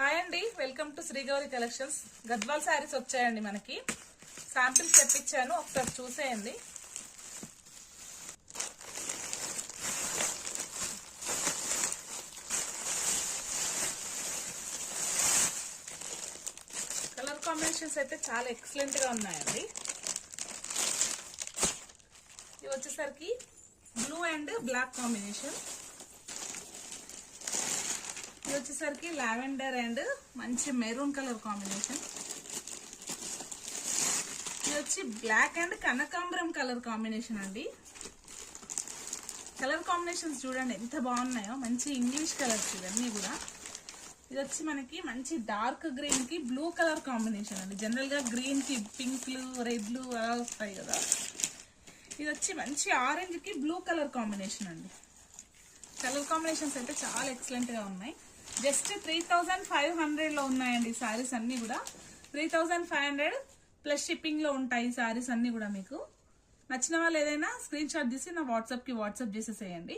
Hi అండి, welcome to Sri Gowri collections. Gadwal saris వచ్చాయండి. మనకి శాంపిల్స్ తెప్పించాను, ఒకసారి చూసేయండి. కలర్ కాంబినేషన్స్ అయితే చాలా ఎక్సలెంట్ గా ఉన్నాయండి. ఇది వచ్చేసరికి బ్లూ అండ్ బ్లాక్ కాంబినేషన్. ఇది వచ్చేసరికి లావెండర్ అండ్ మంచి మెరూన్ కలర్ కాంబినేషన్. ఇది వచ్చి బ్లాక్ అండ్ కనకాంబరం కలర్ కాంబినేషన్ అండి. కలర్ కాంబినేషన్స్ చూడండి ఎంత బాగున్నాయో, మంచి ఇంగ్లీష్ కలర్స్ ఇవన్నీ కూడా. ఇది వచ్చి మనకి మంచి డార్క్ గ్రీన్ కి బ్లూ కలర్ కాంబినేషన్ అండి. జనరల్ గా గ్రీన్ కి పింక్లు రెడ్లు అలా వస్తాయి కదా. ఇది వచ్చి మంచి ఆరెంజ్ కి బ్లూ కలర్ కాంబినేషన్ అండి. కలర్ కాంబినేషన్స్ అయితే చాలా ఎక్సలెంట్ గా ఉన్నాయి. జస్ట్ 3500 లో ఉన్నాయండి సారీస్ అన్ని కూడా. 3500 ప్లస్ షిప్పింగ్ లో ఉంటాయి సారీస్ అన్ని కూడా. మీకు నచ్చిన వాళ్ళు ఏదైనా స్క్రీన్ షాట్ తీసి నా వాట్సాప్ కి వాట్సాప్ చేసేసేయండి.